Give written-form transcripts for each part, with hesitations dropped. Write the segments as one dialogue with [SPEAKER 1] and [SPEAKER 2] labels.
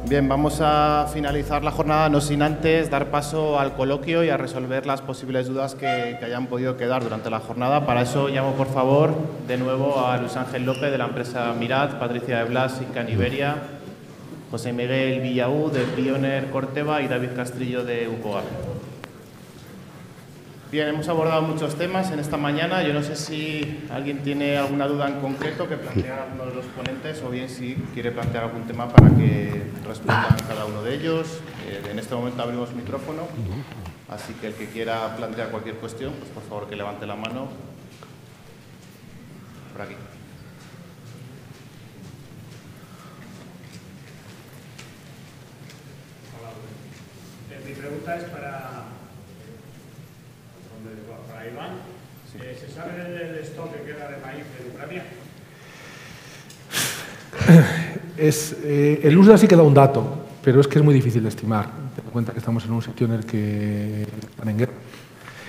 [SPEAKER 1] Bien, vamos a finalizar la jornada, no sin antes dar paso al coloquio y a resolver las posibles dudas que hayan podido quedar durante la jornada. Para eso llamo, por favor, de nuevo a Luis Ángel López, de la empresa Mirat, Patricia de Blas, Incan Iberia, José Miguel Villaú, de Pioneer Corteva, y David Castrillo, de UPOGAP. Bien, hemos abordado muchos temas en esta mañana. Yo no sé si alguien tiene alguna duda en concreto que plantear a alguno de los ponentes, o bien si quiere plantear algún tema para que respondan cada uno de ellos. En este momento abrimos micrófono, así que el que quiera plantear cualquier cuestión, pues por favor que levante la mano. Por aquí.
[SPEAKER 2] Hola, mi pregunta es para Iván. Sí. ¿Se sabe del stock que queda de maíz en Ucrania?
[SPEAKER 3] El USDA sí que da un dato, pero es que es muy difícil de estimar. Ten en cuenta que estamos en un sitio en el que están en guerra.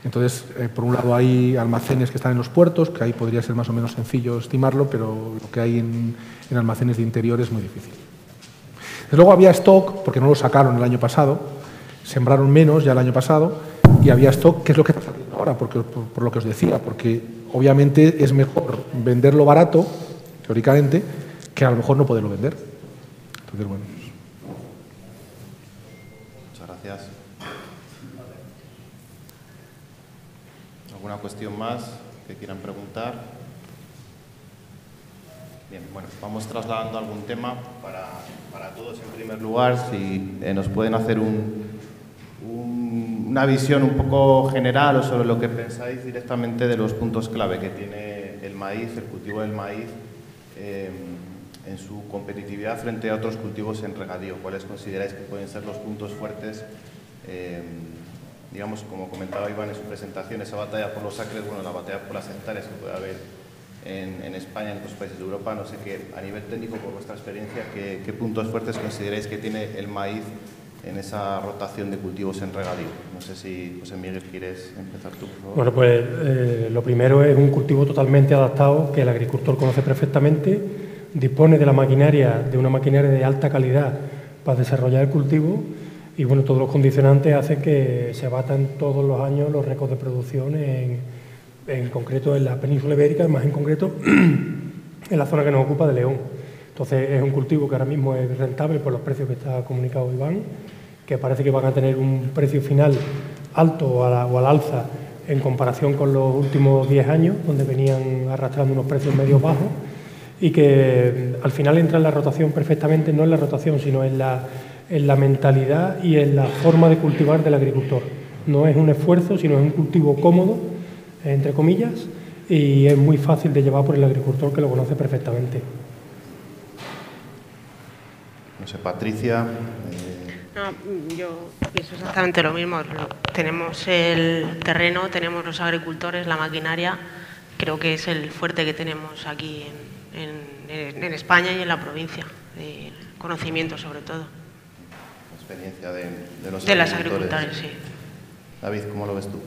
[SPEAKER 3] Entonces, por un lado hay almacenes que están en los puertos, que ahí podría ser más o menos sencillo estimarlo, pero lo que hay en almacenes de interior es muy difícil. Desde luego había stock, porque no lo sacaron el año pasado, sembraron menos ya el año pasado, y había stock, que es lo que está saliendo ahora, porque, por lo que os decía, porque obviamente es mejor venderlo barato, teóricamente, que a lo mejor no poderlo vender. Entonces, bueno.
[SPEAKER 1] Muchas gracias. ¿Alguna cuestión más que quieran preguntar? Bien, bueno, vamos trasladando algún tema para todos. En primer lugar, si nos pueden hacer una visión un poco general o sobre lo que pensáis directamente de los puntos clave que tiene el maíz, el cultivo del maíz, en su competitividad frente a otros cultivos en regadío. ¿Cuáles consideráis que pueden ser los puntos fuertes? Digamos, como comentaba Iván en su presentación, esa batalla por los acres, bueno, la batalla por las hectáreas que puede haber en España, en otros países de Europa. No sé qué, a nivel técnico, por vuestra experiencia, ¿qué puntos fuertes consideráis que tiene el maíz en esa rotación de cultivos en regadío? No sé si, José Miguel, quieres empezar tú, por favor.
[SPEAKER 2] Bueno, pues lo primero es un cultivo totalmente adaptado, que el agricultor conoce perfectamente, dispone de una maquinaria de alta calidad para desarrollar el cultivo, y bueno, todos los condicionantes hacen que se batan todos los años los récords de producción, en concreto en la península ibérica, más en concreto en la zona que nos ocupa de León. Entonces es un cultivo que ahora mismo es rentable por los precios que está comunicado Iván, que parece que van a tener un precio final alto o al alza en comparación con los últimos 10 años, donde venían arrastrando unos precios medios bajos, y que al final entra en la rotación perfectamente, no en la rotación, sino en la mentalidad y en la forma de cultivar del agricultor. No es un esfuerzo, sino es un cultivo cómodo, entre comillas, y es muy fácil de llevar por el agricultor, que lo conoce perfectamente.
[SPEAKER 1] No sé, Patricia.
[SPEAKER 4] No, yo pienso exactamente lo mismo. Tenemos el terreno, tenemos los agricultores, la maquinaria. Creo que es el fuerte que tenemos aquí en España y en la provincia. De conocimiento, sobre todo.
[SPEAKER 1] La experiencia
[SPEAKER 4] de las agricultores, sí.
[SPEAKER 1] David, ¿cómo lo ves tú?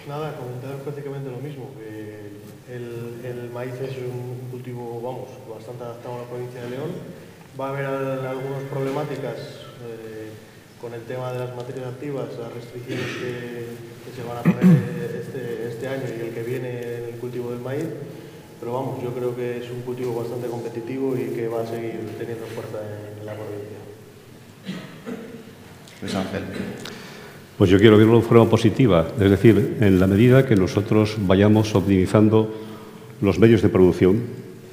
[SPEAKER 5] Nada, comentar prácticamente lo mismo. Que el maíz es un cultivo, vamos, bastante adaptado a la provincia de León. Va a haber algunas problemáticas con el tema de las materias activas, las restricciones que se van a poner este año y el que viene en el cultivo del maíz, pero vamos, yo creo que es un cultivo bastante competitivo y que va a seguir teniendo fuerza en la provincia.
[SPEAKER 1] Luis Ángel.
[SPEAKER 6] Pues yo quiero verlo de forma positiva, es decir, en la medida que nosotros vayamos optimizando los medios de producción,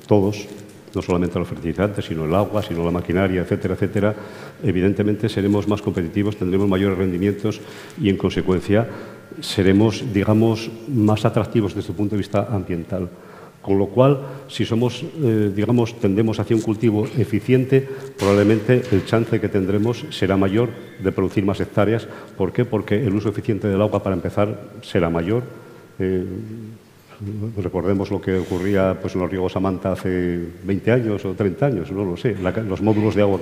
[SPEAKER 6] todos, no solamente los fertilizantes, sino el agua, sino la maquinaria, etcétera, etcétera, evidentemente seremos más competitivos, tendremos mayores rendimientos y, en consecuencia, seremos, digamos, más atractivos desde el punto de vista ambiental. Con lo cual, si somos, digamos, tendemos hacia un cultivo eficiente, probablemente el chance que tendremos será mayor de producir más hectáreas. ¿Por qué? Porque el uso eficiente del agua, para empezar, será mayor. Recordemos lo que ocurría pues, en los riegos a manta hace 20 años o 30 años, no lo sé, los módulos de agua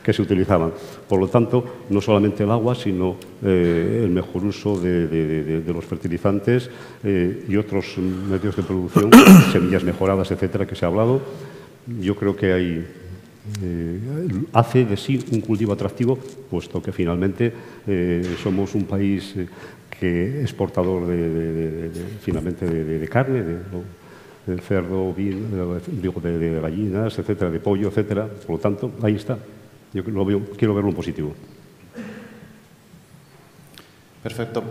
[SPEAKER 6] que se utilizaban. Por lo tanto, no solamente el agua, sino el mejor uso de los fertilizantes y otros medios de producción, semillas mejoradas, etcétera, que se ha hablado. Yo creo que hay hace de sí un cultivo atractivo, puesto que finalmente somos un país que exportador finalmente de carne, de cerdo, de gallinas, etcétera, de pollo, etcétera. Por lo tanto, ahí está. Yo quiero verlo en positivo.
[SPEAKER 1] Perfecto.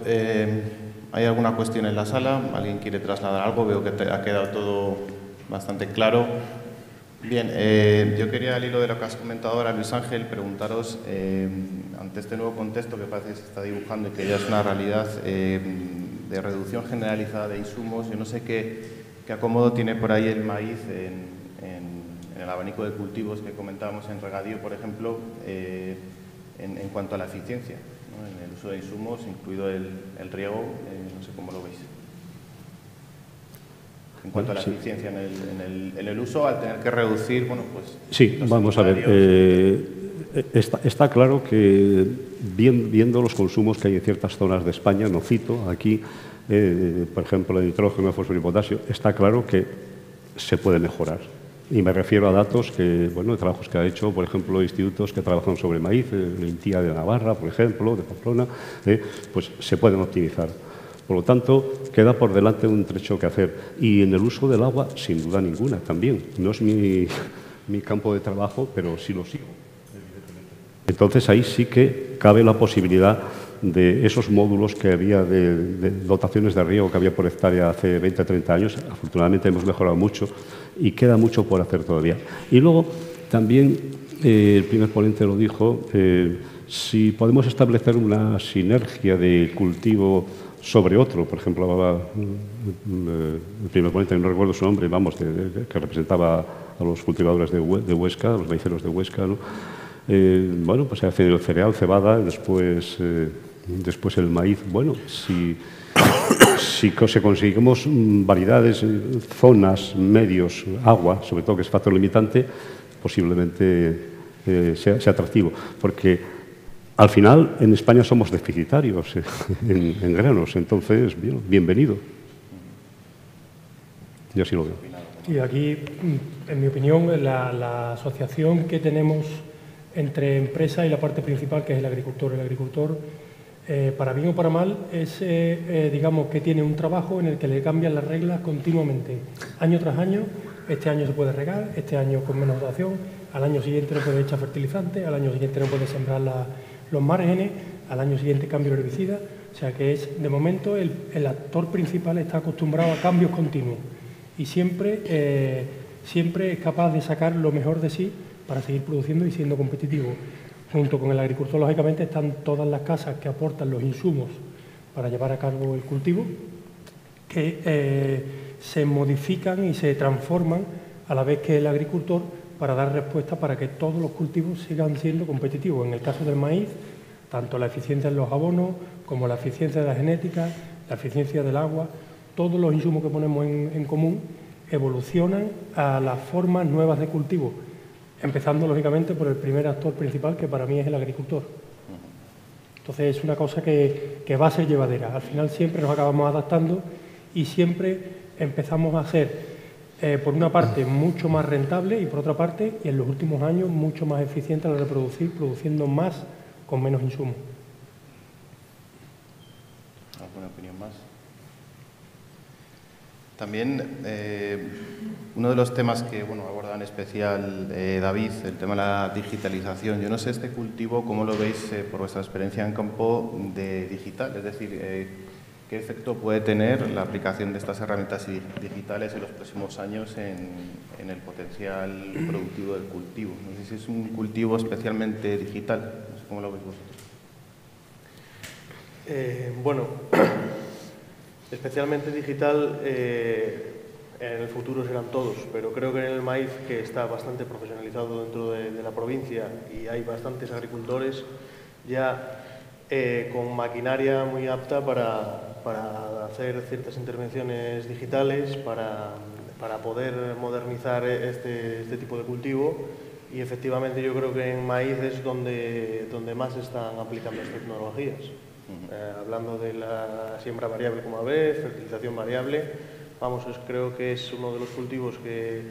[SPEAKER 1] ¿Hay alguna cuestión en la sala? ¿Alguien quiere trasladar algo? Veo que ha quedado todo bastante claro. Bien, yo quería, al hilo de lo que has comentado ahora, Luis Ángel, preguntaros, ante este nuevo contexto que parece que se está dibujando y que ya es una realidad de reducción generalizada de insumos, yo no sé qué acomodo tiene por ahí el maíz en el abanico de cultivos que comentábamos en regadío, por ejemplo, en cuanto a la eficiencia, ¿no? En el uso de insumos, incluido el riego, no sé cómo lo veis. En cuanto a la eficiencia en el uso, al tener que reducir, bueno, pues...
[SPEAKER 6] Sí, vamos a ver. Está claro que, viendo los consumos que hay en ciertas zonas de España, no cito aquí, por ejemplo, el nitrógeno, el fósforo y potasio, está claro que se puede mejorar. Y me refiero a datos de trabajos que ha hecho, por ejemplo, institutos que trabajan sobre maíz, el INTIA de Navarra, por ejemplo, de Pamplona, pues se pueden optimizar. Por lo tanto, queda por delante un trecho que hacer. Y en el uso del agua, sin duda ninguna, también. No es mi campo de trabajo, pero sí lo sigo, evidentemente. Entonces, ahí sí que cabe la posibilidad de esos módulos que había de dotaciones de riego que había por hectárea hace 20 o 30 años. Afortunadamente hemos mejorado mucho y queda mucho por hacer todavía. Y luego, también, el primer ponente lo dijo, si podemos establecer una sinergia de cultivo sobre otro, por ejemplo, el primer ponente, no recuerdo su nombre, que representaba a los cultivadores de Huesca, a los maiceros de Huesca, ¿no? Pues se hace el cereal, cebada, después el maíz. Bueno, si conseguimos variedades, zonas, medios, agua, sobre todo que es factor limitante, posiblemente sea atractivo, porque al final, en España somos deficitarios en granos, entonces, bienvenido. Yo así lo veo.
[SPEAKER 2] Y aquí, en mi opinión, la asociación que tenemos entre empresa y la parte principal, que es el agricultor. El agricultor, para bien o para mal, es, digamos, que tiene un trabajo en el que le cambian las reglas continuamente, año tras año. Este año se puede regar, este año con menos dotación, al año siguiente no puede echar fertilizante, al año siguiente no puede sembrar los márgenes, al año siguiente cambio el herbicida. O sea que de momento, el actor principal está acostumbrado a cambios continuos y siempre es capaz de sacar lo mejor de sí para seguir produciendo y siendo competitivo. Junto con el agricultor, lógicamente, están todas las casas que aportan los insumos para llevar a cabo el cultivo, que se modifican y se transforman a la vez que el agricultor, para dar respuesta para que todos los cultivos sigan siendo competitivos. En el caso del maíz, tanto la eficiencia en los abonos como la eficiencia de la genética, la eficiencia del agua, todos los insumos que ponemos en común evolucionan a las formas nuevas de cultivo, empezando lógicamente por el primer actor principal, que para mí es el agricultor. Entonces es una cosa que va a ser llevadera. Al final siempre nos acabamos adaptando y siempre empezamos a ser, por una parte, mucho más rentable y por otra parte, y en los últimos años, mucho más eficiente a la hora de producir, produciendo más con menos insumos.
[SPEAKER 1] ¿Alguna opinión más? También uno de los temas que aborda en especial David, el tema de la digitalización. Yo no sé este cultivo, ¿cómo lo veis por vuestra experiencia en campo de digital? Es decir, ¿qué efecto puede tener la aplicación de estas herramientas digitales en los próximos años en el potencial productivo del cultivo? No sé si es un cultivo especialmente digital. No sé cómo lo veis vosotros.
[SPEAKER 5] Especialmente digital, en el futuro serán todos, pero creo que en el maíz, que está bastante profesionalizado dentro de la provincia y hay bastantes agricultores ya con maquinaria muy apta para hacer ciertas intervenciones digitales, para poder modernizar este tipo de cultivo, y efectivamente yo creo que en maíz es donde más se están aplicando las tecnologías. Hablando de la siembra variable como vez, fertilización variable, creo que es uno de los cultivos que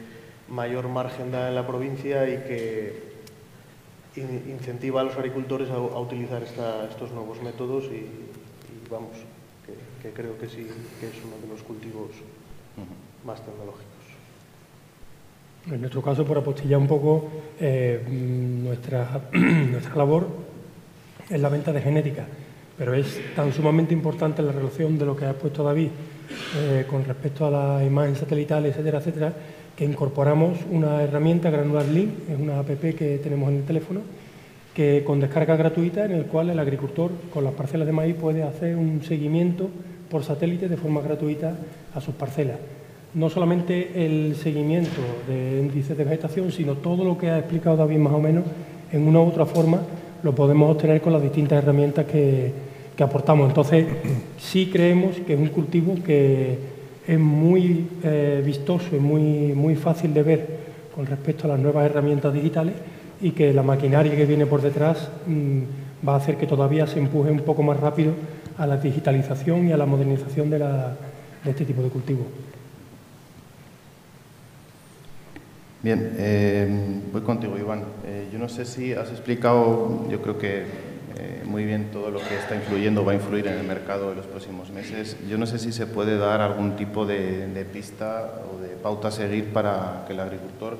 [SPEAKER 5] mayor margen da en la provincia y que incentiva a los agricultores a utilizar estos nuevos métodos y vamos, que creo que sí que es uno de los cultivos más tecnológicos.
[SPEAKER 2] En nuestro caso, por apostillar un poco, nuestra labor es la venta de genética, pero es tan sumamente importante la relación de lo que ha puesto David con respecto a la imagen satelital, etcétera, etcétera, que incorporamos una herramienta, Granular Link, es una app que tenemos en el teléfono, que con descarga gratuita, en el cual el agricultor con las parcelas de maíz puede hacer un seguimiento por satélite de forma gratuita a sus parcelas. No solamente el seguimiento de índices de vegetación, sino todo lo que ha explicado David más o menos, en una u otra forma, lo podemos obtener con las distintas herramientas que aportamos. Entonces, sí creemos que es un cultivo que es muy vistoso y muy fácil de ver con respecto a las nuevas herramientas digitales y que la maquinaria que viene por detrás va a hacer que todavía se empuje un poco más rápido a la digitalización y a la modernización de este tipo de cultivo.
[SPEAKER 1] Bien, voy contigo, Iván. Yo no sé si has explicado, yo creo que muy bien todo lo que está influyendo, va a influir en el mercado en los próximos meses. Yo no sé si se puede dar algún tipo de pista o de pauta a seguir para que el agricultor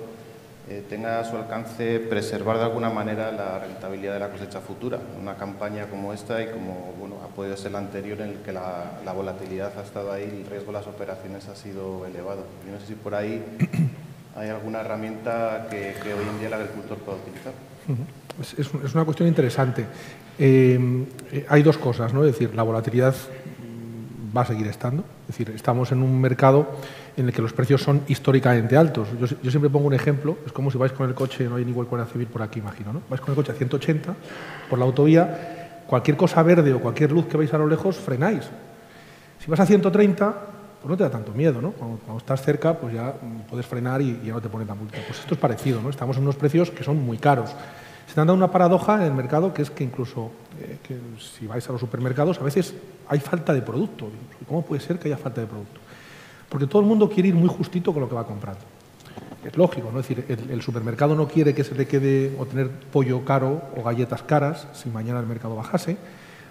[SPEAKER 1] tenga a su alcance preservar de alguna manera la rentabilidad de la cosecha futura. Una campaña como esta y como ha podido ser la anterior en la que la volatilidad ha estado ahí y el riesgo de las operaciones ha sido elevado. Yo no sé si por ahí hay alguna herramienta que hoy en día el agricultor pueda utilizar.
[SPEAKER 3] Es una cuestión interesante. Hay dos cosas, ¿no? Es decir, la volatilidad va a seguir estando. Es decir, estamos en un mercado en el que los precios son históricamente altos. Yo siempre pongo un ejemplo, es como si vais con el coche, no hay ningún Guardia Civil por aquí, imagino, ¿no? Vais con el coche a 180 por la autovía, cualquier cosa verde o cualquier luz que veis a lo lejos, frenáis. Si vas a 130, pues no te da tanto miedo, ¿no? Cuando estás cerca, pues ya puedes frenar y ya no te ponen la multa. Pues esto es parecido, ¿no? Estamos en unos precios que son muy caros. Se te han dado una paradoja en el mercado, que es que incluso que si vais a los supermercados, a veces hay falta de producto. ¿Cómo puede ser que haya falta de producto? Porque todo el mundo quiere ir muy justito con lo que va comprando. Es lógico, ¿no? Es decir, el supermercado no quiere que se le quede o tener pollo caro o galletas caras si mañana el mercado bajase.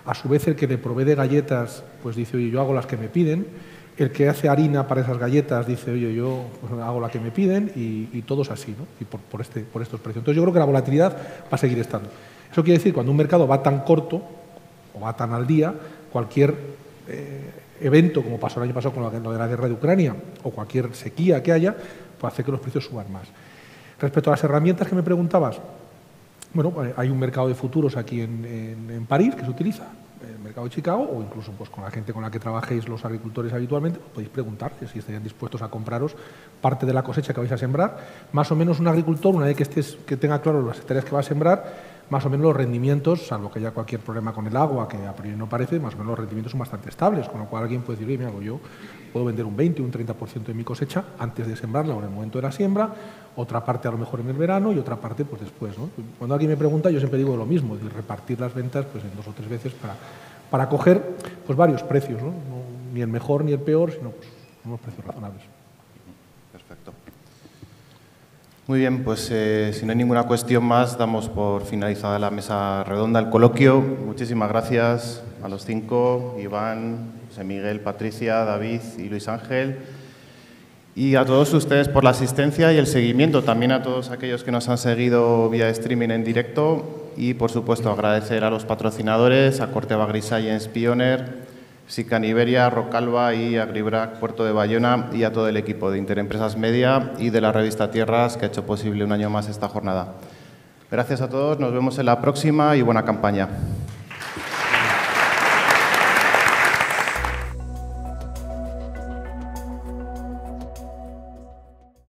[SPEAKER 3] A su vez, el que le provee de galletas, pues dice, oye, yo hago las que me piden. El que hace harina para esas galletas dice, oye, yo pues, hago la que me piden y todo es así, ¿no? Y por estos precios. Entonces yo creo que la volatilidad va a seguir estando. Eso quiere decir, cuando un mercado va tan corto o va tan al día, cualquier evento, como pasó el año pasado con lo de la guerra de Ucrania, o cualquier sequía que haya, puede hacer que los precios suban más. Respecto a las herramientas que me preguntabas, bueno, hay un mercado de futuros aquí en París que se utiliza, el mercado de Chicago, o incluso pues, con la gente con la que trabajéis los agricultores habitualmente, pues, podéis preguntar si estarían dispuestos a compraros parte de la cosecha que vais a sembrar. Más o menos un agricultor, una vez que tenga claro las hectáreas que va a sembrar, más o menos los rendimientos, salvo que haya cualquier problema con el agua, que a priori no parece, más o menos los rendimientos son bastante estables, con lo cual alguien puede decir, oye, mira, pues yo puedo vender un 20 o un 30% de mi cosecha antes de sembrarla o en el momento de la siembra, otra parte a lo mejor en el verano y otra parte pues después, ¿no? Cuando alguien me pregunta, yo siempre digo lo mismo, es decir, repartir las ventas pues, en 2 o 3 veces para coger pues, varios precios, ¿no? Ni el mejor ni el peor, sino pues, unos precios razonables.
[SPEAKER 1] Perfecto. Muy bien, pues si no hay ninguna cuestión más, damos por finalizada la mesa redonda, el coloquio. Muchísimas gracias a los 5, Iván, José Miguel, Patricia, David y Luis Ángel. Y a todos ustedes por la asistencia y el seguimiento, también a todos aquellos que nos han seguido vía streaming en directo. Y, por supuesto, agradecer a los patrocinadores, a Corteva Agriscience Pioneer, Sican Iberia, Rocalva y Agribrac Puerto de Bayona y a todo el equipo de Interempresas Media y de la revista Tierras que ha hecho posible un año más esta jornada. Gracias a todos, nos vemos en la próxima y buena campaña.